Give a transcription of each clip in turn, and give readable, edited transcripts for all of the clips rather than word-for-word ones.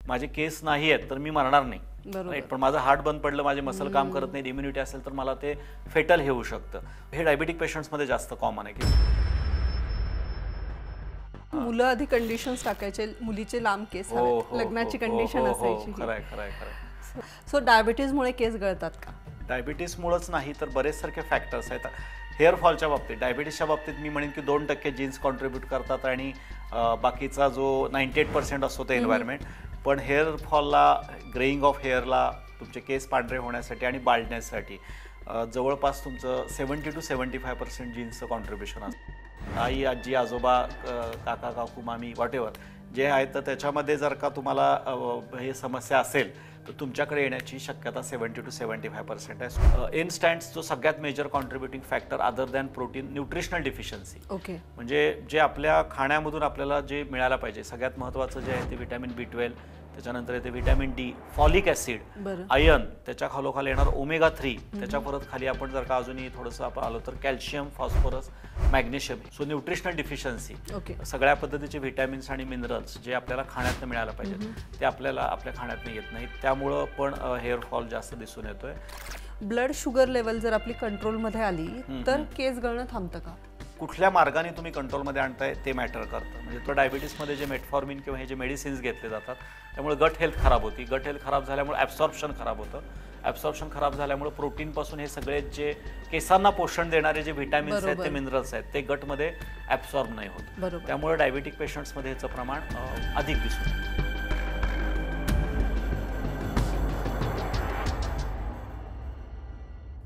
माझे केस नाही आहेत तर मी मरणार नाही, राईट. पण माझं हार्ट बंद पडलं, माझे मसल काम करत नाही, इम्युनिटी असेल तर मला ते फेटल हे होऊ शकतं. हे डायबिटिक पेशंट्समध्ये जास्त कॉमन आहे की मुलं आधी कंडिशन्स टाकायचे, मुलीचे लांब केस हवेत, लग्नाची कंडिशन असायची. खरंय खरंय खरंय. सो डायबिटीजमुळे केस गळतात का? डायबिटीसमुळेच नाही तर बरेच सारखे फॅक्टर्स आहेत. हेअरफॉलच्या बाबतीत, डायबिटीसच्या बाबतीत मी म्हणेन की 2% जीन्स कॉन्ट्रीब्यूट करतात आणि बाकीचा जो 98% असतो ते एन्व्हायरमेंट. पण हेअरफॉलला, ग्रेइंग ऑफ हेअरला, तुमचे केस पांढरे होण्यासाठी आणि बाल्डनेससाठी जवळपास तुमचं 70 to 75% जीन्सचं कॉन्ट्रीब्युशन असतं. आई, आजी, आजोबा, काका, काकू, मामी, व्हॉटेवर जे आहेत, तर त्याच्यामध्ये जर का तुम्हाला हे समस्या असेल तर तुमच्याकडे येण्याची शक्यता 70 to 75% आहे. इन स्टँड्स जो सगळ्यात major contributing factor other than protein, nutritional deficiency. Okay. म्हणजे जे आपल्या खाण्यामधून आपल्याला जे मिळायला पाहिजे, सगळ्यात महत्त्वाचं जे आहे ते व्हिटॅमिन B12, त्याच्यानंतर येते vitamin D, folic acid, iron, त्याच्या खालोखाली येणार ओमेगा 3, त्याच्या परत खाली आपण जर का अजूनही थोडंसं आपण आलो तर calcium, phosphorus, magnesium. So nutritional deficiency, सगळ्या पद्धतीचे व्हिटॅमिन्स आणि मिनरल्स जे आपल्याला खाण्यातनं मिळायला पाहिजेत ते आपल्याला आपल्या खाण्यातनं येत नाहीत, त्यामुळं पण हेअरफॉल जास्त दिसून येतोय. ब्लड शुगर लेवल जर आपली कंट्रोलमध्ये आली तर केस गळणं थांबतं का? कुठल्या मार्गाने तुम्ही कंट्रोलमध्ये आणताय ते मॅटर करतं. म्हणजे तो डायबिटीसमध्ये जे मेटफॉर्मिन किंवा हे जे मेडिसिन्स घेतले जातात त्यामुळे गट हेल्थ खराब होती. गट हेल्थ खराब झाल्यामुळे ॲब्सॉर्प्शन खराब होतं. ॲब्सॉर्प्शन खराब झाल्यामुळे प्रोटीनपासून हे सगळे जे केसांना पोषण देणारे जे व्हिटॅमिन्स आहेत, ते मिनरल्स आहेत, ते गटमध्ये ॲब्सॉर्ब नाही होत. त्यामुळे डायबिटिक पेशंट्समध्ये ह्याचं प्रमाण अधिक दिसून येतं.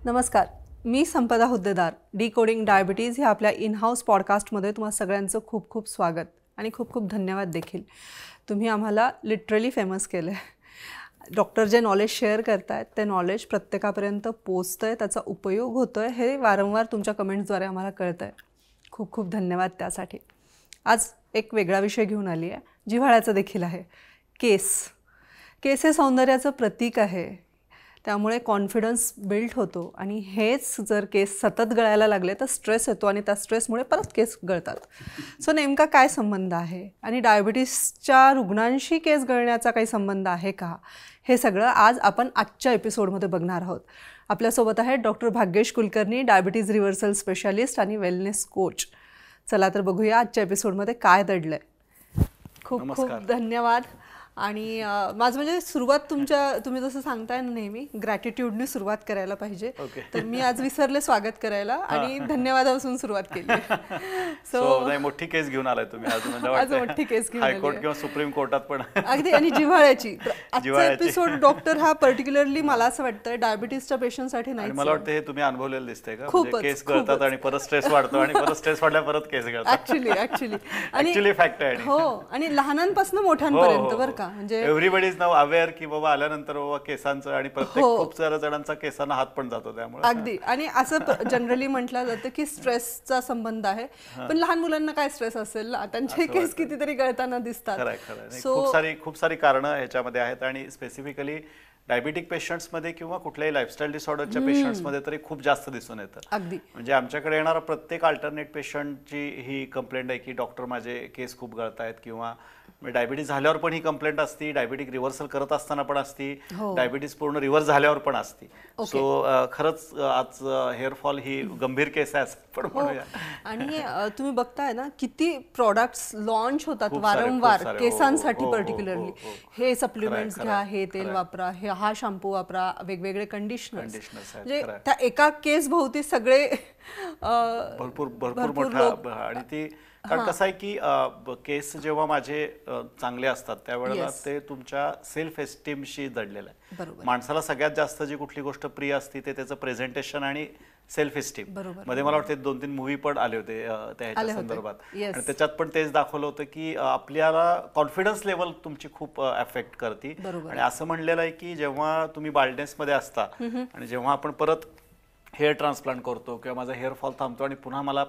नमस्कार, मी संपदा हुद्देदार. डिकोडिंग डायबिटीज ह्या आपल्या इन हाऊस पॉडकास्टमध्ये तुम्हा सगळ्यांचं खूप खूप स्वागत आणि खूप खूप धन्यवाद देखील. तुम्ही आम्हाला लिटरली फेमस केलं आहे. डॉक्टर जे नॉलेज शेअर करतायत ते नॉलेज प्रत्येकापर्यंत पोचतं आहे, त्याचा उपयोग होतो आहे, हे वारंवार तुमच्या कमेंट्सद्वारे आम्हाला कळतं आहे. खूप खूप धन्यवाद त्यासाठी. आज एक वेगळा विषय घेऊन आली आहे, जिव्हाळ्याचा देखील आहे. केस. केस हे सौंदर्याचं प्रतीक आहे, त्यामुळे कॉन्फिडन्स बिल्ड होतो आणि हेच जर केस सतत गळायला लागले तर स्ट्रेस येतो आणि त्या स्ट्रेसमुळे परत केस गळतात. सो नेमका काय संबंध आहे आणि डायबिटीसच्या रुग्णांशी केस गळण्याचा काही संबंध आहे का, हे सगळं आज आपण आजच्या एपिसोडमध्ये बघणार आहोत. आपल्यासोबत आहे doctor Bhagyesh Kulkarni, diabetes reversal specialist आणि वेलनेस कोच. चला तर बघूया आजच्या एपिसोडमध्ये काय दडलं आहे. खूप खूप धन्यवाद. आणि माझं म्हणजे सुरुवात तुम्ही जसं सांगताय ना नेहमी ग्रॅटिट्यूडने सुरुवात करायला पाहिजे, तर मी आज विसरले स्वागत करायला आणि धन्यवादापासून सुरुवात केली. सो मोठी केस घेऊन आलाय तुम्ही आज. मोठी केस घेऊन हायकोर्ट किंवा सुप्रीम कोर्टात पण अगदी, आणि जिव्हाळ्याची. आजचा एपिसोड डॉक्टर हा पर्टिक्युलरली मला असं वाटतं डायबिटीसच्या पेशंटसाठी नाही. मला वाटतं हे तुम्ही अनुभवलेलं दिसतंय का? खूप केस गळतात आणि परत स्ट्रेस वाढतो आणि परत स्ट्रेस वाढल्या परत केस गळतात. ऍक्च्युली फॅक्ट आहे. हो, आणि लहानांपासून मोठ्यांपर्यंत बरं का. म्हणजे एव्हरीबडी इज नाउ अवेअर की बाबा आल्यानंतर बाबा केसांचं, आणि प्रत्येक खूप साऱ्या जणांचा केसांना हात पण जातो त्यामुळे. अगदी, आणि असं जनरली म्हटलं जातं की स्ट्रेसचा संबंध आहे, पण लहान मुलांना काय स्ट्रेस असेल, त्यांचे केस कितीतरी गळताना दिसतात. खूप सारी कारणं ह्याच्यामध्ये आहेत आणि स्पेसिफिकली डायबिटिक पेशंट्समध्ये किंवा कुठल्याही लाईफस्टाईल डिसऑर्डरच्या पेशंट्समध्ये तरी खूप जास्त दिसून येतं. अगदी, म्हणजे आमच्याकडे येणारा प्रत्येक अल्टरनेट पेशंटची ही कंप्लेंट आहे की डॉक्टर माझे केस खूप गळतायत, किंवा डायबिटीज झाल्यावर पण ही कंप्लेंट असती, डायबिटिक रिव्हर्सल करत असताना पण असती, डायबिटीज पूर्ण रिव्हर्स झाल्यावर पण असती. सो खरंच आज हेअरफॉल ही गंभीर केस आहे असं पण म्हणूया. आणि तुम्ही बघताय ना किती प्रॉडक्ट्स लॉन्च होतात वारंवार केसांसाठी, पर्टिक्युलरली हे सप्लिमेंट्स घ्या, हे तेल वापरा, हा शॅम्पू वापरा, वेगवेगळे कंडिशनर्स. म्हणजे त्या एका केस भोवती सगळे भरपूर मोठा. आणि ती कारण कसं आहे की केस जेव्हा माझे चांगले असतात त्यावेळेला ते तुमच्या सेल्फ एस्टीमशी जडलेलं आहे. माणसाला सगळ्यात जास्त जी कुठली गोष्ट प्रिय असते ते त्याचं प्रेझेंटेशन आणि सेल्फ एस्टीम. मध्ये मला वाटतं 2-3 मूवी पण आले होते त्या संदर्भात, आणि त्याच्यात पण तेच दाखवलं होतं की आपल्याला कॉन्फिडन्स लेवल तुमची खूप अफेक्ट करते. आणि असं म्हणलेलं आहे की जेव्हा तुम्ही बाल्डनेसमध्ये असता आणि जेव्हा आपण परत हेअर ट्रान्सप्लांट करतो किंवा माझा हेअरफॉल थांबतो आणि पुन्हा मला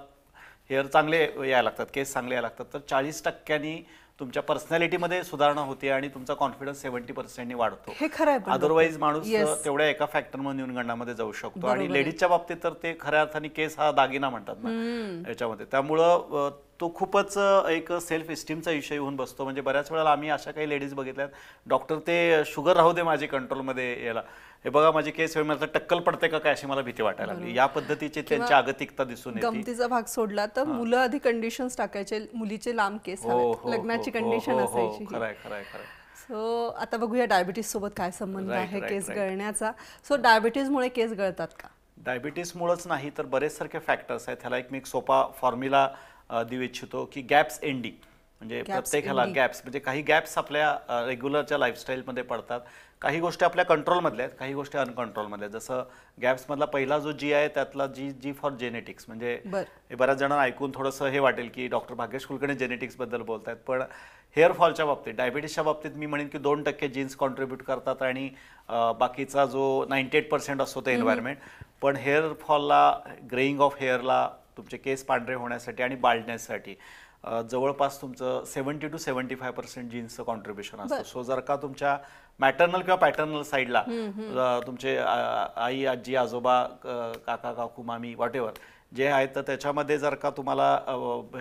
हेअर चांगले यायला लागतात, केस चांगले यायला लागतात, तर 40% तुमच्या पर्सनॅलिटीमध्ये सुधारणा होते आणि तुमचा कॉन्फिडन्स 70% वाढतो. हे खरं आहे. अदरवाईज माणूस तेवढ्या एका फॅक्टरमध्ये न्यूनगंडामध्ये जाऊ शकतो. आणि लेडीजच्या बाबतीत तर ते खऱ्या अर्थाने केस हा दागिना म्हणतात ना याच्यामध्ये. त्यामुळं तो खूपच एक सेल्फ इस्टीमचा विषय होऊन बसतो. म्हणजे बऱ्याच वेळेला आम्ही अशा काही लेडीज बघितल्यात, डॉक्टर ते शुगर राहू दे माझी कंट्रोलमध्ये याला, हे बघा माझी केस मला टक्कल पडते का काय अशी मला भीती वाटायला लागली. या पद्धतीची त्यांची आगतिकता दिसून येते. गमतीचा भाग सोडला तर मुलं आधी कंडिशन्स टाकायचे, मुलीचे लांब केस हवेत, लग्नाची कंडिशन असायची. खरंय खरंय खरंय. सो आता बघूया डायबिटीज सोबत काय संबंध आहे केस गळण्याचा. सो डायबिटीजमुळे केस गळतात का? डायबिटीसमुळेच नाही तर बरेच सारखे फॅक्टर्स आहेत. ह्याला एक मी सोपा फॉर्म्युला देऊ इच्छितो की गॅप्स एनडी, म्हणजे प्रत्येकाला गॅप्स, म्हणजे काही गॅप्स आपल्या रेग्युलरच्या लाईफस्टाईलमध्ये पडतात. काही गोष्टी आपल्या कंट्रोलमधल्या आहेत, काही गोष्टी अनकंट्रोलमधल्या आहेत. जसं गॅप्समधला पहिला जो जी आहे त्यातला जी फॉर जेनेटिक्स, म्हणजे हे बऱ्याच जणांना ऐकून थोडंसं हे वाटेल की डॉक्टर भाग्येश कुलकर्णी जेनेटिक्सबद्दल बोलत आहेत, पण हेअरफॉलच्या बाबतीत, डायबिटीसच्या बाबतीत मी म्हणेन की 2% जीन्स कॉन्ट्रीब्यूट करतात आणि बाकीचा जो 98% असतो ते एन्व्हायरमेंट. पण हेअरफॉलला, ग्रेइंग ऑफ हेअरला, तुमचे केस पांढरे होण्यासाठी आणि बाल्डनेससाठी जवळपास तुमचं 70 to 75% जीन्सचं कॉन्ट्रीब्युशन असतं. सो जर का तुमच्या मॅटर्नल किंवा पॅटर्नल साईडला तुमचे आई, आजी, आजोबा, काका, काकू, मामी, व्हॉटेवर जे आहेत, तर त्याच्यामध्ये जर का तुम्हाला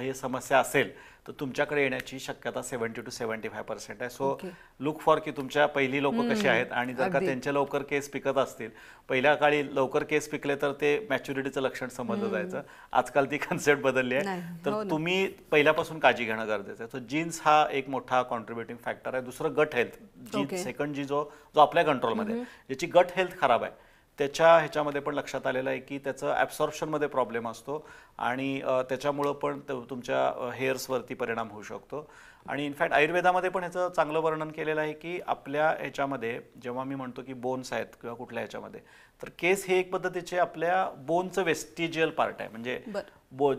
हे समस्या असेल तर तुमच्याकडे येण्याची शक्यता 70 to 75% आहे. सो लुक फॉर की तुमच्या पहिली लोक कशी आहेत, आणि जर का त्यांचे लवकर केस पिकत असतील, पहिल्या काळी लवकर केस पिकले तर ते मॅच्युरिटीचं लक्षण समजलं जायचं. आजकाल ती कन्सेप्ट बदलली आहे. तर तुम्ही पहिल्यापासून काळजी घेणं गरजेचं आहे. तर जीन्स हा एक मोठा कॉन्ट्रीब्युटिंग फॅक्टर आहे. दुसरं गट हेल्थ, जी सेकंड जी जो आपल्या कंट्रोलमध्ये, ज्याची गट हेल्थ खराब आहे त्याच्या ह्याच्यामध्ये पण लक्षात आलेलं आहे की त्याचं ॲब्सॉर्प्शनमध्ये प्रॉब्लेम असतो आणि त्याच्यामुळं पण तुमच्या हेअर्सवरती परिणाम होऊ शकतो. आणि इनफॅक्ट आयुर्वेदामध्ये पण ह्याचं चांगलं वर्णन केलेलं आहे की आपल्या ह्याच्यामध्ये जेव्हा मी म्हणतो की बोन्स आहेत किंवा कुठल्या ह्याच्यामध्ये, तर केस हे एक पद्धतीचे आपल्या बोनचं वेस्टिजियल पार्ट आहे. म्हणजे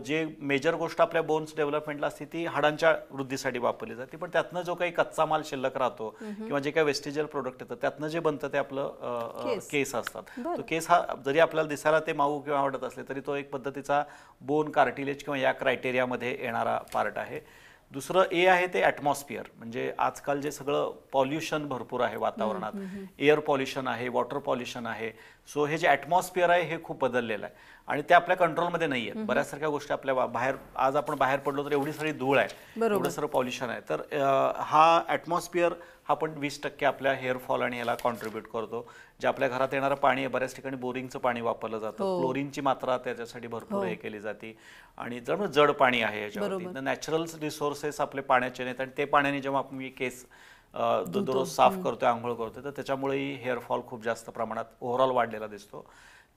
जे मेजर गोष्ट आपल्या बोन्स डेव्हलपमेंटला असते ती हाडांच्या वृद्धीसाठी वापरली जाते, पण त्यातनं जो काही कच्चा माल शिल्लक राहतो किंवा जे काही वेस्टिजियल प्रोडक्ट येतं त्यातनं जे बनतं ते आपलं केस असतात. तो केस हा जरी आपल्याला दिसायला ते माऊ किंवा आवडत असले तरी तो एक पद्धतीचा बोन कार्टिलेज किंवा या क्रायटेरियामध्ये येणारा पार्ट आहे. दुसरं ए आहे ते ॲटमॉस्फिअर, म्हणजे आजकाल जे सगळं पॉल्युशन भरपूर आहे वातावरणात, एअर पॉल्युशन आहे, वॉटर पॉल्युशन आहे. सो हे जे ॲटमॉस्फिअर आहे हे खूप बदललेलं आहे आणि ते आपल्या कंट्रोलमध्ये नाही आहेत. बऱ्याच सारख्या गोष्टी आपल्या बाहेर, आज आपण बाहेर पडलो तर एवढी सारी धूळ आहे, एवढं सर्व पॉल्युशन आहे. तर हा ॲटमॉस्फिअर हा पण 20% आपल्या हेअरफॉल आणि याला कॉन्ट्रीब्यूट करतो. जे आपल्या घरात येणारं पाणी आहे, बऱ्याच ठिकाणी बोरिंगचं पाणी वापरलं जातं, क्लोरीनची मात्रा त्याच्यासाठी भरपूर हे केली जाते आणि जड पाणी आहे याच्यावरती. नॅचरल रिसोर्सेस आपले पाण्याचे नाहीत आणि ते पाण्याने जेव्हा आपण केस दररोज साफ करतोय, आंघोळ करतोय, तर त्याच्यामुळेही हेअरफॉल खूप जास्त प्रमाणात ओव्हरऑल वाढलेला दिसतो.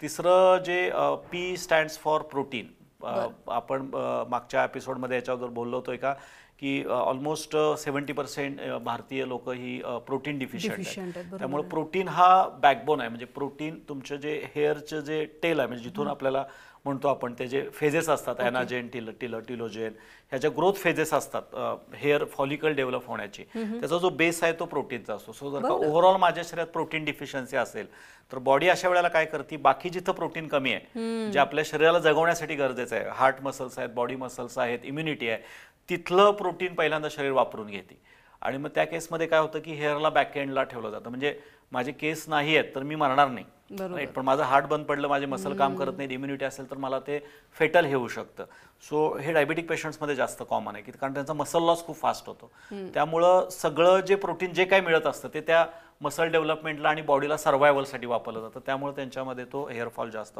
तिसरं J P stands for protein, आपण मागच्या एपिसोडमध्ये याच्यावर बोललो होतो का की ऑलमोस्ट 70% भारतीय लोक ही प्रोटीन डिफिशियंट आहेत. त्यामुळे प्रोटीन हा बॅकबोन आहे. म्हणजे प्रोटीन तुमचं जे हेअरचं जे टेल आहे, म्हणजे जिथून आपल्याला म्हणतो आपण ते जे फेजेस असतात, ॲनाजेन, टिलोजेन, ह्याच्या ग्रोथ फेजेस असतात हेअर फॉलिकल डेव्हलप होण्याची, त्याचा जो बेस आहे तो प्रोटीनचा असतो. सो जर का ओव्हरऑल माझ्या शरीरात प्रोटीन डिफिशियन्सी असेल तर बॉडी अशा वेळेला काय करते, बाकी जिथं प्रोटीन कमी आहे, जे आपल्या शरीराला जगवण्यासाठी गरजेचं आहे, हार्ट मसल्स आहेत, बॉडी मसल्स आहेत, इम्युनिटी आहे, तिथलं प्रोटीन पहिल्यांदा शरीर वापरून घेते. आणि मग त्या केसमध्ये काय होतं की हेअरला बॅक एंडला ठेवलं जातं. म्हणजे माझे केस नाही आहेत तर मी मरणार नाही, पण माझं हार्ट बंद पडलं, माझे मसल काम करत नाही, इम्युनिटी असेल तर मला ते फेटल हे होऊ शकतं. सो हे डायबिटिक पेशंट्समध्ये जास्त कॉमन आहे की कारण त्यांचा मसल लॉस खूप फास्ट होतो. त्यामुळं सगळं जे प्रोटीन जे काय मिळत असतं ते त्या मसल डेव्हलपमेंटला आणि बॉडीला सर्वायवलसाठी वापरलं जातं. त्यामुळे त्यांच्यामध्ये तो हेअरफॉल जास्त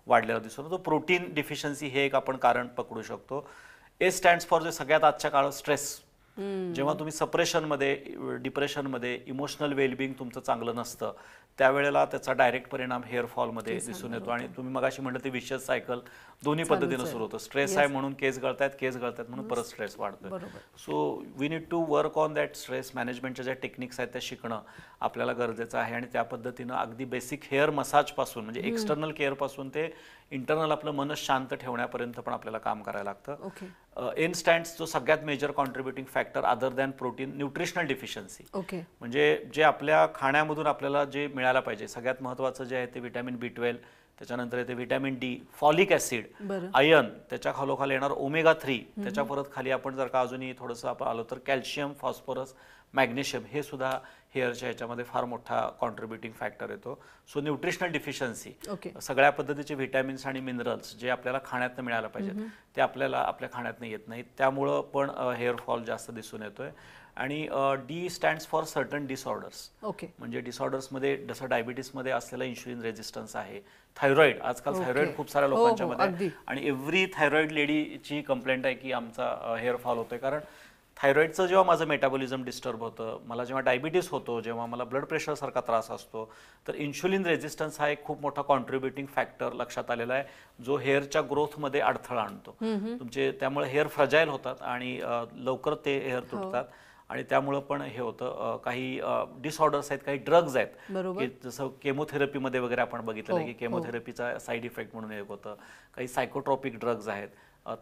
वाढलेला दिसतो. तो प्रोटीन डिफिशियन्सी हे एक आपण कारण पकडू शकतो. ए स्टँड्स फॉर जे सगळ्यात आजच्या काळात स्ट्रेस. जेव्हा तुम्ही सप्रेशनमध्ये, डिप्रेशनमध्ये, इमोशनल वेलबिंग तुमचं चांगलं नसतं त्यावेळेला त्याचा डायरेक्ट परिणाम हेअरफॉलमध्ये दिसून येतो. आणि तुम्ही मगाशी म्हटलं ते विशियस सायकल दोन्ही पद्धतीनं सुरू होतं. स्ट्रेस आहे म्हणून केस गळतायत म्हणून परत स्ट्रेस वाढतोय. So we need to work on that stress मॅनेजमेंटच्या ज्या टेक्निक्स आहेत त्या शिकणं आपल्याला गरजेचं आहे. आणि त्या पद्धतीनं अगदी बेसिक हेअर मसाजपासून, म्हणजे एक्सटर्नल केअरपासून ते इंटरनल आपलं मन शांत ठेवण्यापर्यंत पण आपल्याला काम करायला लागतं. एन स्टँड्स जो सगळ्यात major contributing factor other than protein, nutritional deficiency. म्हणजे जे आपल्या खाण्यामधून आपल्याला जे मिळायला पाहिजे, सगळ्यात महत्त्वाचं जे आहे ते व्हिटॅमिन B12, त्याच्यानंतर येते vitamin D, folic acid, iron, त्याच्या खालोखाली येणार ओमेगा 3, त्याच्या परत खाली आपण जर का अजूनही थोडंसं आपण आलो तर कॅल्शियम, फॉस्फरस, मॅग्नेशियम, हे सुद्धा हेअरच्या ह्याच्यामध्ये फार मोठा कॉन्ट्रीब्युटिंग फॅक्टर येतो. सो न्यूट्रिशनल डिफिशियन्सी, ओके, सगळ्या पद्धतीचे व्हिटॅमिन्स आणि मिनरल्स जे आपल्याला खाण्यातनं मिळायला पाहिजेत ते आपल्याला आपल्या खाण्यातनं येत नाहीत, त्यामुळं पण हेअरफॉल जास्त दिसून येतोय. आणि D stands for certain disorders. Okay, म्हणजे डिसऑर्डर्समध्ये जसं डायबिटीसमध्ये असलेला इन्शुलिन रेजिस्टन्स आहे, थायरॉइड, आजकाल थायरॉइड खूप साऱ्या लोकांच्या मध्ये, आणि एव्हरी थायरॉइड लेडीची कंप्लेंट आहे की आमचा हेअरफॉल होतोय. कारण थायरॉइडचं जेव्हा माझं मेटाबॉलिझम डिस्टर्ब होतं, मला जेव्हा डायबिटीस होतो, जेव्हा मला ब्लड प्रेशरसारखा त्रास असतो, तर इन्शुलिन रेजिस्टन्स हा एक खूप मोठा कॉन्ट्रीब्युटिंग फॅक्टर लक्षात आलेला आहे, जो हेअरच्या ग्रोथमध्ये अडथळा आणतो तुमचे. त्यामुळे हेअर फ्रजाईल होतात आणि लवकर ते हेअर तुटतात, आणि त्यामुळं पण हे होतं. काही डिसऑर्डर्स आहेत, काही ड्रग्ज आहेत, की जसं केमोथेरपीमध्ये वगैरे आपण बघितलेलं आहे की केमोथेरपीचा साईड इफेक्ट म्हणून एक होतं. काही सायकोट्रॉपिक ड्रग्ज आहेत.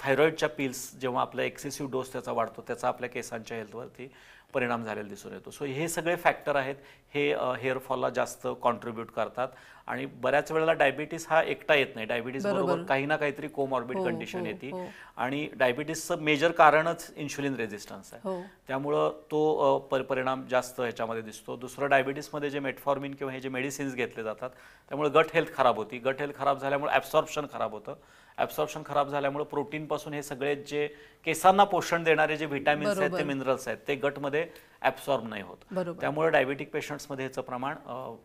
थायरॉइडच्या पिल्स जेव्हा आपला एक्सेसिव्ह डोस त्याचा वाढतो, त्याचा आपल्या केसांच्या हेल्थवरती परिणाम झालेला दिसून येतो. सो हे सगळे फॅक्टर आहेत, हे हेअरफॉलला जास्त कॉन्ट्रीब्यूट करतात. आणि बऱ्याच वेळेला डायबिटीस हा एकटा येत नाही, डायबिटीस बरोबर काही ना काहीतरी कोमॉर्बिड कंडिशन येते, आणि डायबिटीसचं मेजर कारणच इन्शुलिन रेजिस्टन्स आहे, त्यामुळं तो परिणाम जास्त ह्याच्यामध्ये दिसतो. दुसरं, डायबिटीसमध्ये जे मेटफॉर्मिन किंवा हे जे मेडिसिन्स घेतले जातात, त्यामुळे गट हेल्थ खराब होती. गट हेल्थ खराब झाल्यामुळे ॲब्सॉर्प्शन खराब होतं. ॲब्सॉर्प्शन खराब झाल्यामुळे प्रोटीनपासून हे सगळे जे केसांना पोषण देणारे जे व्हिटॅमिन्स आहेत, ते मिनरल्स आहेत, ते गटमध्ये ॲब्सॉर्ब नाही होत. त्यामुळे डायबिटिक पेशंट्समध्ये ह्याचं प्रमाण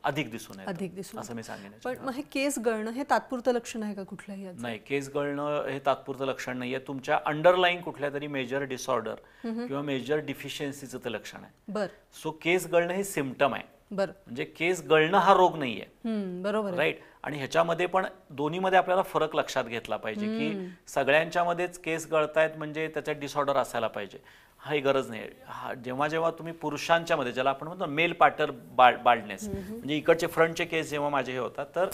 अधिक दिसून येतं, असं मी सांगेन. पण मग हे केस गळणं हे तात्पुरतं लक्षण आहे का कुठलंही? नाही, केस गळणं हे तात्पुरतं लक्षण नाहीये. तुमच्या अंडरलाईन कुठल्या तरी मेजर डिसऑर्डर किंवा मेजर डिफिशियन्सीचं ते लक्षण आहे. बरं. सो केस गळणं हे सिम्पटम आहे. बरं. म्हणजे केस गळणं हा रोग नाहीये. बरोबर, राईट. आणि ह्याच्यामध्ये पण दोन्हीमध्ये आपल्याला फरक लक्षात घेतला पाहिजे की सगळ्यांच्यामध्येच केस गळतायत म्हणजे त्याच्यात डिसऑर्डर असायला पाहिजे, ही गरज नाही. जेव्हा जेव्हा तुम्ही पुरुषांच्या मध्ये, ज्याला आपण म्हणतो मेल पार्टर बाल्डनेस, म्हणजे इकडचे फ्रंटचे केस जेव्हा माझे हे होतात, तर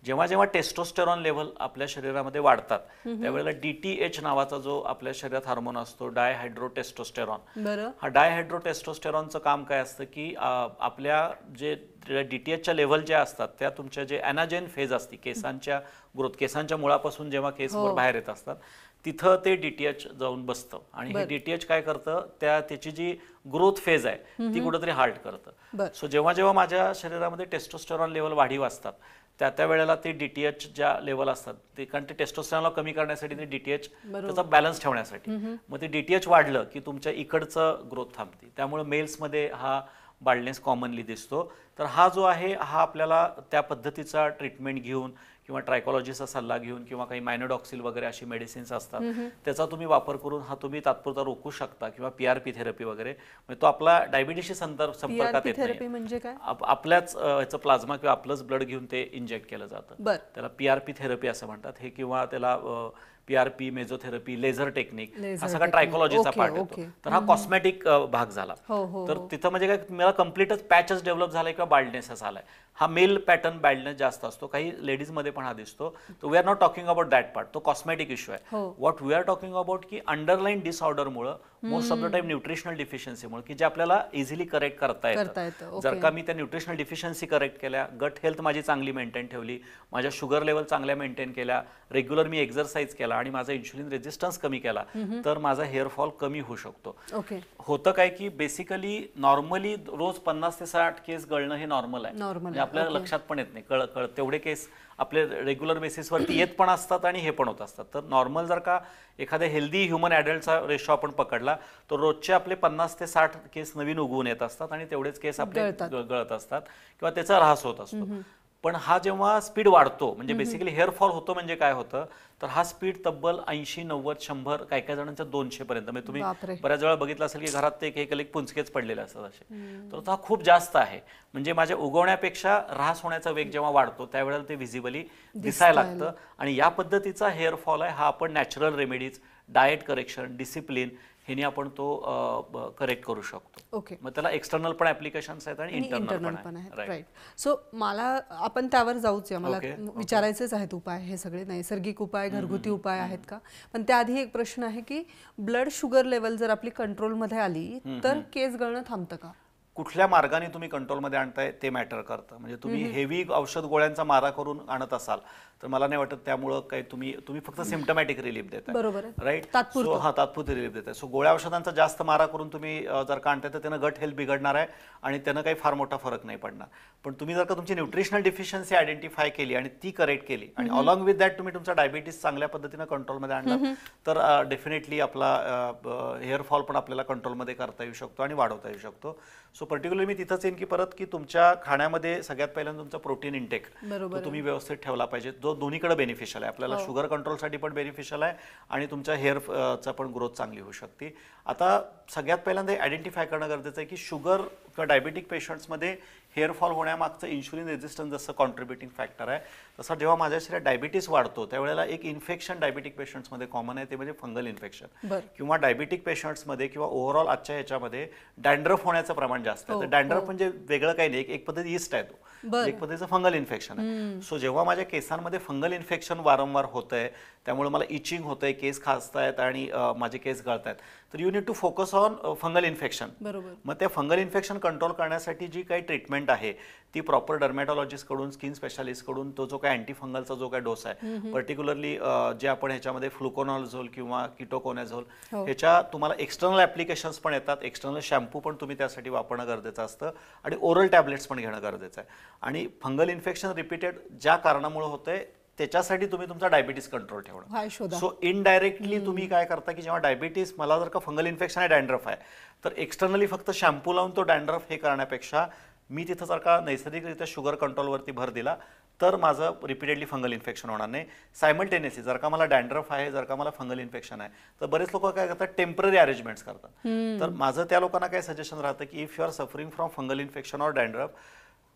जेव्हा जेव्हा टेस्टोस्टेरॉन लेव्हल आपल्या शरीरामध्ये वाढतात, त्यावेळेला DTH नावाचा जो आपल्या शरीरात हार्मोन असतो, डायहायड्रोटेस्टोस्टेरॉन, हा डायहायड्रोटेस्टोस्टेरॉनचं काम काय असतं की आपल्या जे DTHच्या लेव्हल ज्या असतात, त्या तुमच्या जे ॲनाजेन फेज असते, केसांच्या ग्रोथ, केसांच्या मुळापासून जेव्हा केसवर बाहेर येत असतात, तिथं ते DTH जाऊन बसतं. आणि हे DTH काय करतं, त्याची जी ग्रोथ फेज आहे ती कुठेतरी हाल्ट करतं. सो जेव्हा जेव्हा माझ्या शरीरामध्ये टेस्टोस्टेरॉन लेवल वाढीव असतात, त्या वेळेला ते DTH ज्या लेवल असतात, ते कारण ते टेस्टोस्टेरॉनला कमी करण्यासाठी, ते DTH त्याचा बॅलन्स ठेवण्यासाठी, मग ते DTH वाढलं की तुमच्या इकडचं ग्रोथ थांबते. त्यामुळे मेल्समध्ये हा बाल्डनेस कॉमनली दिसतो. तर हा जो आहे, हा आपल्याला त्या पद्धतीचा ट्रीटमेंट घेऊन किंवा ट्रायकॉलॉजीचा सल्ला घेऊन किंवा काही मायनोडॉक्सिल वगैरे अशी मेडिसिन्स असतात, त्याचा तुम्ही वापर करून हा तुम्ही तात्पुरता रोखू शकता, किंवा PRP थेरपी वगैरे. म्हणजे तो आपला डायबिटीसशी संपर्कात येत नाही. म्हणजे काय? आपल्याच ह्याचं प्लाझ्मा किंवा आपलंच ब्लड घेऊन ते इंजेक्ट केलं जातं, त्याला PRP थेरपी असं म्हणतात. हे किंवा त्याला PRP, मेझोथेरपी, लेझर टेक्निक, हा सगळा ट्रायकॉलॉजीचा पार्ट येतो. तर हा कॉस्मेटिक भाग झाला. तर तिथं म्हणजे काय, मला कम्प्लीटच पॅचच डेव्हलप झालाय किंवा बाल्डनेस झालाय. हा मेल पॅटर्न बाल्डनेस जास्त असतो, काही लेडीजमध्ये पण हा दिसतो. तर we are not talking about that part, तो कॉस्मेटिक इश्यू आहे. What we are talking about की अंडरलाईन डिसऑर्डरमुळे, most of the time nutritional डिफिशियन्सीमुळे, की जे आपल्याला इझिली करेक्ट करता येतं. जर का मी त्या न्यूट्रिशनल डिफिशियन्सी करेक्ट केल्या, गट हेल्थ माझी चांगली मेंटेन ठेवली, माझ्या शुगर लेवल चांगल्या मेंटेन केल्या, रेग्युलर मी एक्सरसाइज केला आणि माझा इन्शुलिन रेजिस्टन्स कमी केला, तर माझा हेअरफॉल कमी होऊ शकतो. होतं काय की बेसिकली नॉर्मली रोज 50 ते 60 केस गळणं हे नॉर्मल आहे. म्हणजे आपल्याला लक्षात पण येत नाही, तेवढे केस आपले रेग्युलर बेसिसवरती येत पण असतात आणि हे पण होत असतात. तर नॉर्मल जर का एखाद्या हेल्दी ह्युमन ॲडल्टचा रेशो आपण पकडला, तर रोजचे आपले 50 ते 60 केस नवीन उगवून येत असतात आणि तेवढेच केस आपले गळत असतात किंवा त्याचा ऱ्हास होत असतो. पण हा जेव्हा स्पीड वाढतो, म्हणजे बेसिकली हेअरफॉल होतो, म्हणजे काय होतं, तर हा स्पीड तब्बल 80, 90, 100, काही काही जणांच्या 200 पर्यंत. म्हणजे तुम्ही बऱ्याच वेळा बघितलं असेल की घरात ते एक पुंचकेच पडलेले असतात असे. तर हा खूप जास्त आहे. म्हणजे माझ्या उगवण्यापेक्षा ऱ्हास होण्याचा वेग जेव्हा वाढतो, त्यावेळेला ते व्हिजिबली दिसायला लागतं. आणि या पद्धतीचा हेअरफॉल आहे, हा आपण natural remedies, diet correction, discipline, ह्याने आपण तो करेक्ट करू शकतो. मग त्याला एक्सटर्नल पण ऍप्लिकेशन्स आहेत आणि इंटरनल पण आहेत. राईट. सो मला आपण त्यावर जाऊच या, मला विचारायचेच आहेत उपाय, हे सगळे नैसर्गिक उपाय, घरगुती उपाय आहेत का? पण त्याआधी एक प्रश्न आहे की ब्लड शुगर लेवल जर आपली कंट्रोलमध्ये आली तर केस गळणं थांबतं का? कुठल्या मार्गाने तुम्ही कंट्रोलमध्ये आणताय ते मॅटर करतं. म्हणजे तुम्ही हेवी औषध गोळ्यांचा मारा करून आणत असाल तर मला नाही वाटत त्यामुळं काही तुम्ही फक्त सिम्पटमॅटिक रिलीफ देताय. बरोबर राईट. सो तात्पुरती रिलीफ देताय. सो गोळ्या औषधांचा जास्त मारा करून तुम्ही जर का आणताय तर त्यानं गट हेल्थ बिघडणार आहे आणि त्यानं काही फार मोठा फरक नाही पडणार. पण तुम्ही जर का तुमची न्यूट्रिशनल डिफिशियन्सी आयडेंटिफाय केली आणि ती करेक्ट केली आणि अलॉंग विथ दॅट तुम्ही तुमचा डायबिटीस चांगल्या पद्धतीनं कंट्रोलमध्ये आणला तर डेफिनेटली आपला हेअरफॉल पण आपल्याला कंट्रोलमध्ये करता येऊ शकतो आणि वाढवता येऊ शकतो. सो पर्टिक्युलरली मी तिथंच येईन की परत की तुमच्या खाण्यामध्ये सगळ्यात पहिल्यांदा तुमचा प्रोटीन इंटेक तुम्ही व्यवस्थित ठेवला पाहिजे, जो दोन्हीकडे बेनिफिशियल आहे. आपल्याला शुगर कंट्रोलसाठी पण बेनिफिशियल आहे आणि तुमच्या हेअरचा पण ग्रोथ चांगली होऊ शकते. आता सगळ्यात पहिल्यांदा आयडेंटिफाय करणं गरजेचं आहे की शुगर किंवा डायबिटिक पेशंट्समध्ये हेअरफॉल होण्यामागचं इन्शुलिन रेझिस्टन्स जसं कॉन्ट्रीब्युटिंग फॅक्टर आहे तसं जेव्हा माझ्या शरीरात डायबिटीस वाढतो त्यावेळेला एक इन्फेक्शन डायबिटिक पेशंट्समध्ये कॉमन आहे, ते म्हणजे फंगल इन्फेक्शन. किंवा डायबिटिक पेशंट्समध्ये किंवा ओव्हरऑल आजच्या ह्याच्यामध्ये डॅन्ड्रफ होण्याचं प्रमाण जास्त आहे. तर डॅन्ड्रफ म्हणजे वेगळं काही नाही, एक पद्धती ईस्ट आहे, तो एक पद्धतीचं फंगल इन्फेक्शन आहे. सो जेव्हा माझ्या केसांमध्ये फंगल इन्फेक्शन वारंवार होतंय त्यामुळे मला इचिंग होतंय, केस खाजतायत आणि माझे केस गळतायत, तर you need to focus on fungal infection. मग त्या फंगल इन्फेक्शन कंट्रोल करण्यासाठी जी काही ट्रीटमेंट आहे ती प्रॉपर डर्मॅटॉलॉजिस्ट कडून, स्किन स्पेशालिस्ट कडून तो जो काय अँटी फंगलचा जो काय डोस आहे, पर्टिक्युलरली जे आपण ह्याच्यामध्ये फ्लुकोनॉझोल किंवा किटोकोनॅझोल ह्याच्या तुम्हाला एक्सटर्नल ऍप्लिकेशन्स पण येतात, एक्सटर्नल शॅम्पू पण तुम्ही त्यासाठी वापरणं गरजेचं असतं आणि ओरल टॅबलेट्स पण घेणं गरजेचं आहे. आणि फंगल इन्फेक्शन रिपीटेड ज्या कारणामुळे होतंय त्याच्यासाठी तुम्ही तुमचा डायबिटीस कंट्रोल ठेवणं. सो इनडायरेक्टली तुम्ही काय करता की जेव्हा डायबिटीस, मला जर का फंगल इन्फेक्शन आहे, डॅन्ड्रफ आहे, तर एक्सटर्नली फक्त शॅम्पू लावून तो डॅन्ड्रफ हे करण्यापेक्षा मी तिथं जर का नैसर्गिकरित्या शुगर कंट्रोलवरती भर दिला तर माझं रिपीटेडली फंगल इन्फेक्शन होणार नाही. सायमल्टेनियसली जर का मला डॅन्ड्रफ आहे, जर का मला फंगल इन्फेक्शन आहे, तर बरेच लोक काय करतात, टेम्पररी अरेंजमेंट्स करतात. तर माझं त्या लोकांना काय सजेशन राहतं की if you are suffering from fungal infection or dandruff,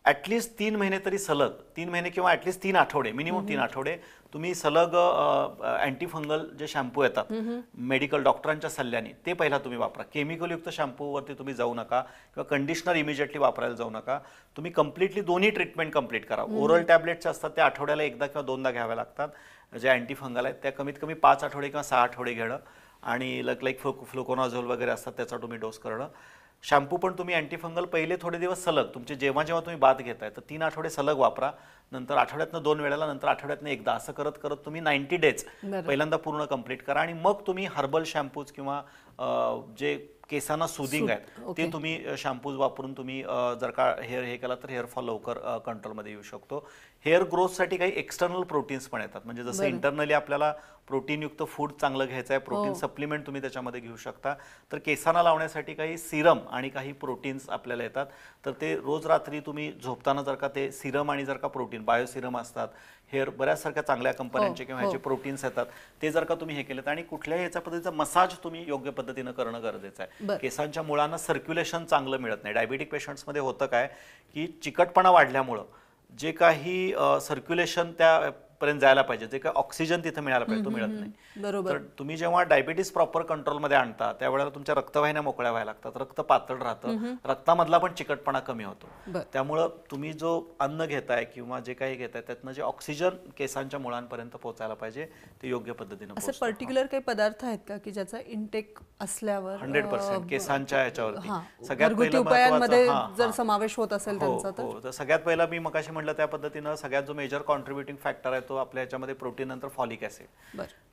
at least 3 महिने तरी सलग, 3 महिने किंवा ॲटलिस्ट 3 आठवडे, मिनिमम 3 आठवडे तुम्ही सलग अँटी फंगल जे शॅम्पू येतात मेडिकल डॉक्टरांच्या सल्ल्याने ते पहिला तुम्ही वापरा. केमिकलयुक्त शॅम्पूवरती तुम्ही जाऊ नका किंवा कंडिशनर इमिजिएटली वापरायला जाऊ नका. तुम्ही कम्प्लिटली दोन्ही ट्रीटमेंट कम्प्लीट करा. ओरल टॅबलेट्स असतात त्या आठवड्याला एकदा किंवा दोनदा घ्याव्या लागतात, जे अँटी फंगल आहेत त्या कमीत कमी 5 आठवडे किंवा 6 आठवडे घेणं आणि लाईक फ्लुकोनाझोल वगैरे असतात त्याचा तुम्ही डोस करणं. शॅम्पू पण तुम्ही अँटीफंगल पहिले थोडे दिवस सलग तुमचे जेव्हा जेव्हा तुम्ही बाथ घेताय तर 3 आठवडे सलग वापरा, नंतर आठवड्यातनं 2 वेळेला, नंतर आठवड्यातनं एकदा, असं करत करत तुम्ही 90 डेज पहिल्यांदा पूर्ण कंप्लीट करा. आणि मग तुम्ही हर्बल शॅम्पूज किंवा जे केसांना सुदिंग आहेत ते तुम्ही शॅम्पूज वापरून तुम्ही जर का हेअर हे केला तर हेअरफॉल लवकर कंट्रोलमध्ये येऊ शकतो. हेअर ग्रोथसाठी काही एक्सटर्नल प्रोटीन्स पण येतात, म्हणजे जसं इंटरनली आपल्याला प्रोटीनयुक्त फूड चांगलं घ्यायचं आहे, प्रोटीन सप्लिमेंट तुम्ही त्याच्यामध्ये घेऊ शकता, तर केसांना लावण्यासाठी काही सिरम आणि काही प्रोटीन्स आपल्याला येतात. तर ते रोज रात्री तुम्ही झोपताना जर का ते सिरम आणि जर का प्रोटीन बायोसिरम असतात, हेअर बऱ्याच सारख्या चांगल्या कंपन्यांचे किंवा ह्याचे प्रोटीन्स येतात, ते जर का तुम्ही हे केलेत आणि कुठल्याही ह्याच्या पद्धतीचा मसाज तुम्ही योग्य पद्धतीनं करणं गरजेचं आहे. केसांच्या मुळांना सर्क्युलेशन चांगलं मिळत नाही. डायबिटिक पेशंट्समध्ये होतं काय की चिकटपणा वाढल्यामुळं जे काही सर्क्युलेशन त्यापर्यंत जायला पाहिजे, जे काही ऑक्सिजन तिथं मिळायला पाहिजे तो मिळत नाही. तर तुम्ही जेव्हा डायबिटीस प्रॉपर कंट्रोलमध्ये आणता त्यावेळेला तुमच्या रक्तवाहिन्या मोकळ्या व्हायला लागतात, रक्त पातळ राहतं, रक्तामधला पण चिकटपणा कमी होतो. त्यामुळं तुम्ही जो अन्न घेताय किंवा जे काही घेताय त्यातनं जे ऑक्सिजन केसांच्या मुळांपर्यंत पोहोचायला पाहिजे ते योग्य पद्धतीनं असं पर्टिक्युलर काही पदार्थ आहेत का की ज्याचा इंटेक असल्यावर 100% केसांच्या ह्याच्यावरती सगळ्यात पहिलं उपायांमध्ये जर समावेश होत असेल त्यांचा तर सगळ्यात पहिला मी मगाशी म्हटलं त्या पद्धतीनं सगळ्यात जो मेजर कॉन्ट्रीब्युटिंग फॅक्टर आहे तो आपल्या ह्याच्यामध्ये प्रोटीन नंतर फॉलिक ऍसिड,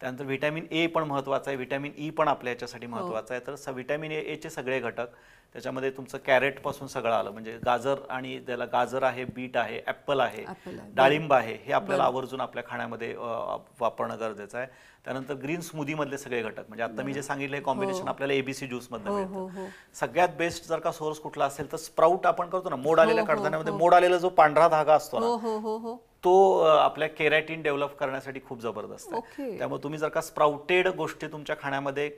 त्यानंतर व्हिटॅमिन ए पण महत्वाचं आहे, व्हिटॅमिन ई पण आपल्या ह्याच्यासाठी महत्वाचं आहे. तर व्हिटॅमिन ए चे सगळे घटक त्याच्यामध्ये तुमचं कॅरेट पासून सगळं आलं, म्हणजे गाजर आणि त्याला गाजर आहे, बीट आहे, ऍपल आहे, डाळिंब आहे, हे आपल्याला आवर्जून आपल्या खाण्यामध्ये वापरणं गरजेचं आहे. त्यानंतर ग्रीन स्मूदी मधले सगळे घटक, म्हणजे आता मी जे सांगितलं कॉम्बिनेशन आपल्याला एबीसी ज्यूस मधलं मिळतं. सगळ्यात बेस्ट जर का सोर्स कुठला असेल तर स्प्राउट आपण करतो ना, मोड आलेल्या कडधान्यामध्ये मोड आलेला जो पांढरा धागा असतो ना तो आपल्या केरॅटिन डेव्हलप करण्यासाठी खूप जबरदस्त आहे. त्यामुळे तुम्ही जर का स्प्राउटेड गोष्टी तुमच्या खाण्यामध्ये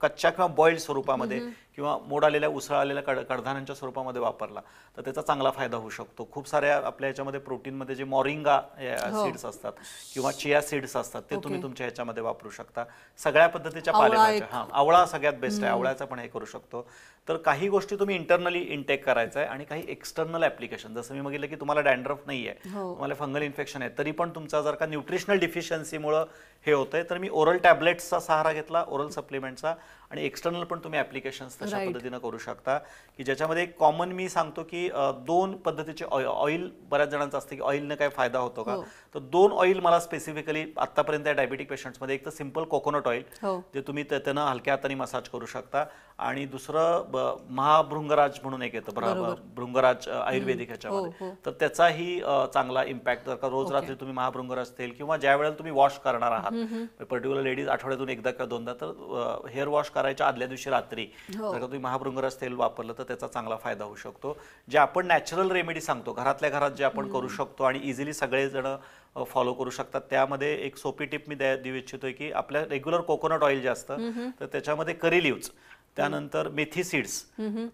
कच्च्या किंवा बॉइल्ड स्वरूपामध्ये किंवा मोड आलेल्या उसळ आलेल्या कडधान्यांच्या स्वरूपामध्ये वापरला तर त्याचा चांगला फायदा होऊ शकतो. खूप साऱ्या आपल्या ह्याच्यामध्ये प्रोटीनमध्ये जे मॉरिंगा सीड्स असतात किंवा चिया सीड्स असतात ते तुम्ही तुमच्या ह्याच्यामध्ये वापरू शकता. सगळ्या पद्धतीच्या पालेभाज्या, आवळा सगळ्यात बेस्ट आहे, आवळ्याचा पण हे करू शकतो. तर काही गोष्टी तुम्ही इंटरनली इनटेक करायचं आहे आणि काही एक्सटर्नल ऍप्लिकेशन, जसं मी म्हटलं की तुम्हाला डॅन्ड्रफ नाही आहे, तुम्हाला फंगल इन्फेक्शन आहे, तरी पण तुमचा जर का न्यूट्रिशनल डिफिशियन्सीमुळे हे होतंय तर मी ओरल टॅबलेट्सचा सहारा घेतला, ओरल सप्लिमेंटचा, आणि एक्सटर्नल पण तुम्ही ऍप्लिकेशन्स तशा पद्धतीनं करू शकता की ज्याच्यामध्ये कॉमन मी सांगतो की 2 पद्धतीचे ऑइल, बऱ्याच जणांचं असतं की ऑइलने काय फायदा होतो का, तर 2 ऑइल मला स्पेसिफिकली आतापर्यंत डायबिटिक पेशंट्समध्ये, एक तर सिंपल कोकोनट ऑइल जे तुम्ही त्यानं हलक्या हाताने मसाज करू शकता, आणि दुसरं महाभृंगराज म्हणून एक येतं, भृंगराज आयुर्वेदिक ह्याच्यामध्ये, तर त्याचाही चांगला इम्पॅक्ट जर का रोज रात्री तुम्ही महाभृंगराज तेल किंवा ज्या वेळेला तुम्ही वॉश करणार आहात, पर्टिक्युलर लेडीज आठवड्यातून एकदा किंवा दोनदा, तर हेअर वॉश करायच्या आदल्या दिवशी रात्री जर का तुम्ही महाभृंगराज तेल वापरलं तर त्याचा चांगला फायदा होऊ शकतो. जे आपण नॅचरल रेमेडी सांगतो घरातल्या घरात जे आपण करू शकतो आणि इझिली सगळेजण फॉलो करू शकतात, त्यामध्ये एक सोपी टिप मी देऊ इच्छितोय की आपल्या रेग्युलर कोकोनट ऑइल जे असतं तर त्याच्यामध्ये करी लिव्स, त्यानंतर मेथी सीड्स,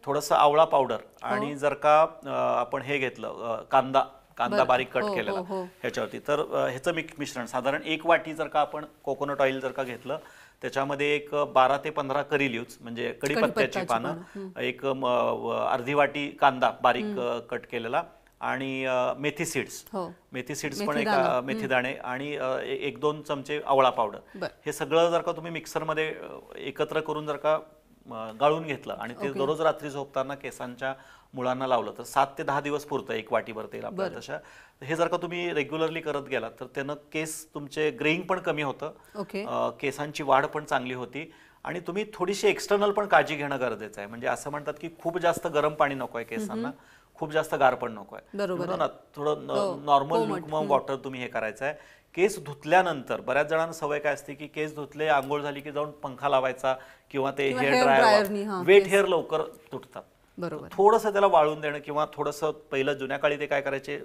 थोडंसं आवळा पावडर, आणि जर का आपण हे घेतलं कांदा बारीक कट केलेला ह्याच्यावरती, तर ह्याचं मिश्रण साधारण 1 वाटी जर का आपण कोकोनट ऑइल जर का घेतलं, त्याच्यामध्ये एक 12 ते 15 करी लिव्स म्हणजे कढीपत्त्याची पानं, एक अर्धी वाटी कांदा बारीक कट केलेला, आणि मेथी सीड्स पण एक मेथीदाणे, आणि 1-2 चमचे आवळा पावडर, हे सगळं जर का तुम्ही मिक्सरमध्ये एकत्र करून जर का गाळून घेतलं आणि ते दररोज रात्री झोपताना केसांच्या मुळांना लावलं तर 7 ते 10 दिवस पुरतं 1 वाटीभर तेल आपल्याला. तशा हे जर का तुम्ही रेग्युलरली करत गेला तर त्यानं केस तुमचे ग्रेइंग पण कमी होतं, केसांची वाढ पण चांगली होती, आणि तुम्ही थोडीशी एक्सटर्नल पण काळजी घेणं गरजेचं आहे. म्हणजे असं म्हणतात की खूप जास्त गरम पाणी नको आहे केसांना, खूप जास्त गार पण नको आहे, थोडं नॉर्मल लुकवॉर्म वॉटर तुम्ही हे करायचं आहे. केस धुतल्यानंतर बऱ्याच जणांना सवय काय असते की केस धुतले, आंघोळ झाली की जाऊन पंखा लावायचा किंवा ते हेअर ड्रायर, वेट हेअर लवकर तुटतात, थोडंसं त्याला वाळून देणं, किंवा थोडंसं पहिलं जुन्या काळी ते काय करायचे,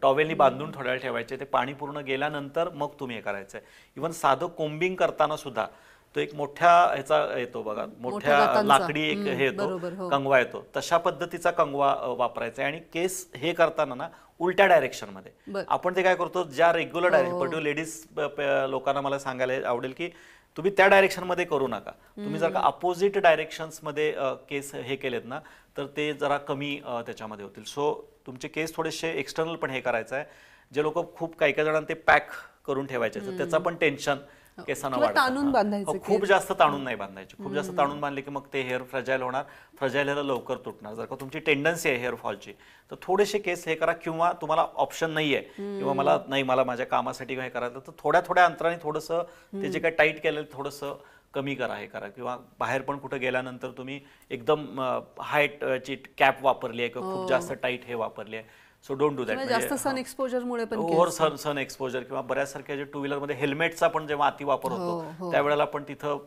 टॉवेलनी बांधून थोड्या वेळ ठेवायचे, ते पाणी पूर्ण गेल्यानंतर मग तुम्ही हे करायचंय. इव्हन साधं कोम्बिंग करताना सुद्धा तो एक मोठ्या ह्याचा येतो बघा, मोठ्या लाकडी एक हे येतो, कंगवा येतो, तशा पद्धतीचा कंगवा वापरायचा आहे. आणि केस हे करताना ना उलट्या डायरेक्शन मध्ये आपण ते काय करतो, ज्या रेग्युलर डायरेक्शन, पर्टिक्युलर लेडीज लोकांना मला सांगायला आवडेल की तुम्ही त्या डायरेक्शन मध्ये करू नका. तुम्ही जर का अपोजिट डायरेक्शन्स मध्ये केस हे केलेत ना तर ते जरा कमी त्याच्यामध्ये होतील. सो तुमचे केस थोडेसे एक्सटर्नल पण हे करायचं आहे. जे लोक खूप काही जणांना ते पॅक करून ठेवायचे तर त्याचं पण टेन्शन केसांना वाढतं. खूप जास्त ताणून नाही बांधायचे, खूप जास्त ताणून बांधले की मग ते हेअर फ्रजाईल होणार, फ्रजाईल हेअर लवकर तुटणार. जर का तुमची टेंडन्सी आहे हेअर फॉलची तर थोडेसे केस हे करा, किंवा तुम्हाला ऑप्शन नाहीये किंवा मला माझ्या कामासाठी काय करायचं तर थोड्या थोड्या अंतराने थोडंसं ते जे काय टाईट केलेलं थोडंसं कमी करा, हे करा. किंवा बाहेर पण कुठे गेल्यानंतर तुम्ही एकदम हाईटची कॅप वापरली आहे किंवा खूप जास्त टाईट हे वापरली आहे, सो डोंट डू दॅट. जास्त सन एक्सपोजरमुळे पण ओव्हर सन एक्सपोजर, किंवा बऱ्याच सारख्या जे 2 व्हीलर मध्ये हेल्मेटचा पण जेव्हा अति वापर होतो त्यावेळेला पण तिथं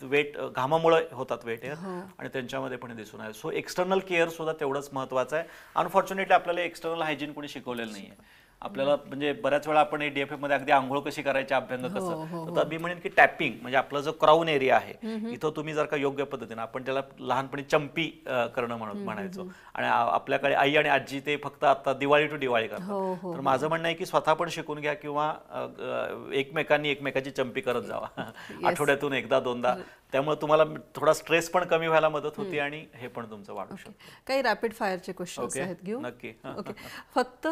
वेट, घामामुळे होतात वेट हेअर, आणि त्यांच्यामध्ये पण दिसून आहे. सो एक्सटर्नल केअर सुद्धा तेवढंच महत्वाचं आहे. अनफॉर्च्युनेटली आपल्याला एक्सटर्नल हायजीन कोणी शिकवलेलं नाहीये आपल्याला. म्हणजे बऱ्याच वेळा आपण ADFF मध्ये अगदी आंघोळ कशी करायची, अभ्यंग कसं, तर मी म्हणेन की टॅपिंग म्हणजे आपला जो क्राऊन एरिया आहे इथं तुम्ही जर का योग्य पद्धतीने, आपण त्याला लहानपणी चंपी करणं म्हणायचो, आणि आपल्याकडे आई आणि आजी ते फक्त आता दिवाळी टू दिवाळी करतात. तर माझं म्हणणं आहे की स्वतः पण शिकून घ्या, किंवा एकमेकांनी एकमेकाची चंपी करत जावा आठवड्यातून एकदा दोनदा. त्यामुळे तुम्हाला थोडा स्ट्रेस पण कमी व्हायला मदत होती आणि हे पण तुमचं वाढू शकतं. काही रॅपिड फायरचे क्वेश्चन्स आहेत, घेऊ? नक्की. फक्त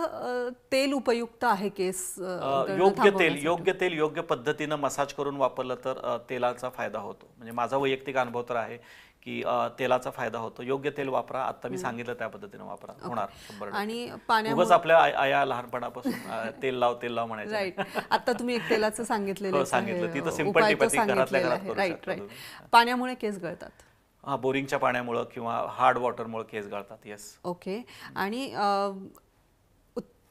तेल उपयुक्त आहे केस, योग्य तेल योग्य पद्धतीनं मसाज करून वापरलं तर तेलाचा फायदा होतो. म्हणजे माझा वैयक्तिक अनुभव तर आहे की तेलाचा फायदा होतो. योग्य तेल वापरा, आता मी सांगितलं त्या पद्धतीने वापरा, होणार 100%. आणि पाण्यामुळे आपल्या आया लहानपणापासून तेल लाव म्हणायचं. राईट, आता तुम्ही एक तेलाचं सांगितलेलं सांगितलं, ती तर सिंपल टिप आहे, घरातल्या घरात करू शकता. पाण्यामुळे केस गळतात? बोरिंगच्या पाण्यामुळे किंवा हार्ड वॉटरमुळे केस गळतात. येस. ओके. आणि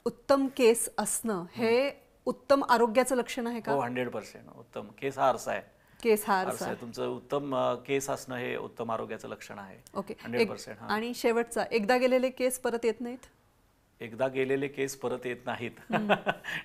उत्तम केस असणं हे उत्तम आरोग्याचं लक्षण आहे का? 100% उत्तम केस हा आरसा आहे. केस हा आरसा आहे. तुमचं उत्तम केस असणं हे उत्तम आरोग्याचं लक्षण आहे. ओके. 100%. आणि शेवटचा, एकदा गेलेले केस परत येत नाहीत? एकदा गेलेले केस परत येत नाहीत.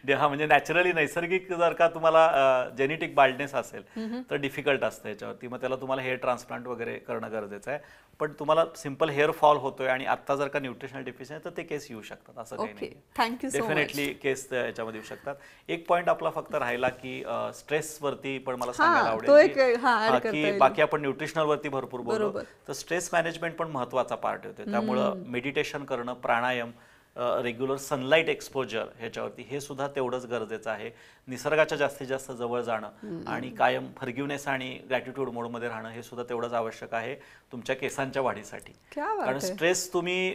हा म्हणजे नॅचरली नैसर्गिक जर का तुम्हाला जेनेटिक बाल्डनेस असेल तर डिफिकल्ट असतं याच्यावरती, मग त्याला तुम्हाला हेअर ट्रान्सप्लांट वगैरे करणं गरजेचं आहे. पण तुम्हाला सिंपल हेअर फॉल होतोय आणि आता जर का न्यूट्रिशनल डिफिशियन्सी तर ते केस येऊ शकतात, असं काही नाही. Thank you so much. डेफिनेटली केस याच्यामध्ये येऊ शकतात. एक पॉईंट आपला फक्त राहिला की स्ट्रेस वरती पण मला सांगायला आवडेल की बाकी आपण न्यूट्रिशनल वरती भरपूर बोललो, तर स्ट्रेस मॅनेजमेंट पण महत्वाचा पार्ट होतो. त्यामुळं मेडिटेशन करणं, प्राणायाम रेग्युलर सनलाईट एक्सपोजर ह्याच्यावरती हे सुद्धा तेवढंच गरजेचं आहे. निसर्गाच्या जास्तीत जास्त जवळ जाणं आणि कायम फॉरगिव्हनेस आणि ग्रॅटिट्यूड मोडमध्ये राहणं हे सुद्धा तेवढंच आवश्यक आहे तुमच्या केसांच्या वाढीसाठी. कारण स्ट्रेस तुम्ही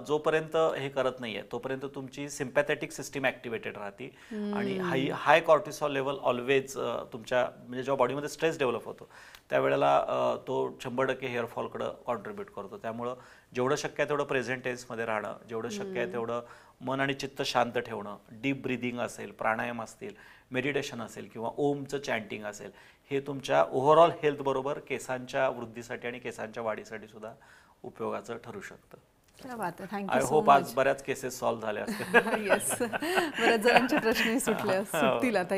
जोपर्यंत हे करत नाहीये तोपर्यंत तुमची सिम्पॅथेटिक सिस्टीम ऍक्टिव्हेटेड राहते आणि हाय कॉर्टिसॉल लेवल ऑलवेज तुमच्या म्हणजे जेव्हा बॉडीमध्ये स्ट्रेस डेव्हलप होतो त्यावेळेला तो 100% हेअरफॉलकडे कॉन्ट्रीब्यूट करतो. त्यामुळं जेवढं शक्य आहे तेवढं प्रेझेंट टेन्समध्ये राहणं, जेवढं शक्य आहे तेवढं मन आणि चित्त शांत ठेवणं, डीप ब्रिदिंग असेल, प्राणायाम असतील, मेडिटेशन असेल किंवा ओमचं चॅन्टिंग असेल, हे तुमच्या ओव्हरऑल हेल्थ बरोबर केसांच्या वृद्धीसाठी आणि केसांच्या वाढीसाठी सुद्धा उपयोगाचं ठरू शकतं. आय होप आज बऱ्याच केसेस सॉल्व्ह झाल्या असतील. येस, बऱ्याच जणांचे प्रश्नही सुटतील आता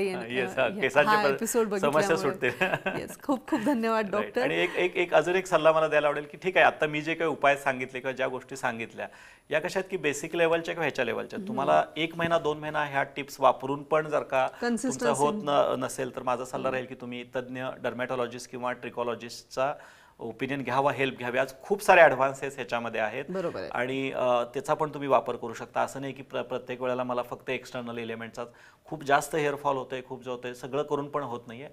केसांच्या समस्या सुटतील. येस, खूप खूप धन्यवाद डॉक्टर. आणि एक अजून एक सल्ला मला द्यायला आवडेल की ठीक आहे आता मी जे काही उपाय सांगितले किंवा ज्या गोष्टी सांगितल्या या कशा आहेत की बेसिक लेवलच्या किंवा ह्याच्या लेवलच्या, तुम्हाला 1 महिना 2 महिना ह्या टिप्स वापरून पण जर का तुमचं होत नसेल तर माझा सल्ला राहील की तुम्ही तज्ञ डर्मॅटॉलॉजिस्ट किंवा ट्रिकॉलॉजिस्टचा ओपिनियन घ्यावा, हेल्प घ्यावी. आज खूप सारे ॲडव्हान्सेस ह्याच्यामध्ये आहेत आणि त्याचा पण तुम्ही वापर करू शकता. असं नाही की प्रत्येक वेळेला मला फक्त एक्सटर्नल एलिमेंटचा खूप जास्त हेअरफॉल होतोय, खूप जे होतंय सगळं करून पण होत नाहीये,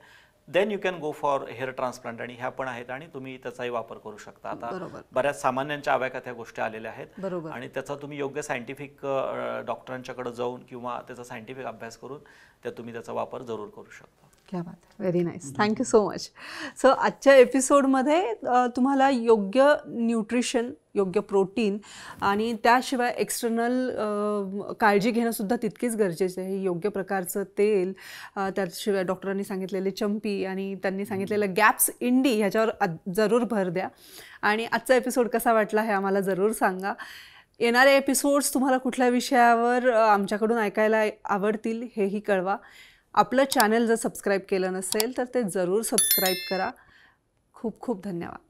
then you can go for hair transplant आणि ह्या पण आहेत आणि तुम्ही त्याचाही वापर करू शकता. आता बऱ्याच सामान्यांच्या आव्याकात ह्या गोष्टी आलेल्या आहेत आणि त्याचा तुम्ही योग्य सायंटिफिक डॉक्टरांच्याकडे जाऊन किंवा त्याचा सायंटिफिक अभ्यास करून तुम्ही त्याचा वापर जरूर करू शकता. क्या बात, very nice, thank you so much. So आजच्या एपिसोडमध्ये तुम्हाला योग्य न्यूट्रिशन, योग्य प्रोटीन आणि त्याशिवाय एक्सटर्नल काळजी घेणंसुद्धा तितकीच गरजेचं आहे. योग्य प्रकारचं तेल, त्याशिवाय डॉक्टरांनी सांगितलेले चंपी आणि त्यांनी सांगितलेलं गॅप्स इंडी ह्याच्यावर जरूर भर द्या. आणि आजचा एपिसोड कसा वाटला हे आम्हाला जरूर सांगा. येणारे एपिसोड्स तुम्हाला कुठल्या विषयावर आमच्याकडून ऐकायला आवडतील हेही कळवा. आपलं चॅनल जर सबस्क्राईब केलं नसेल तर ते जरूर सबस्क्राईब करा. खूप खूप धन्यवाद.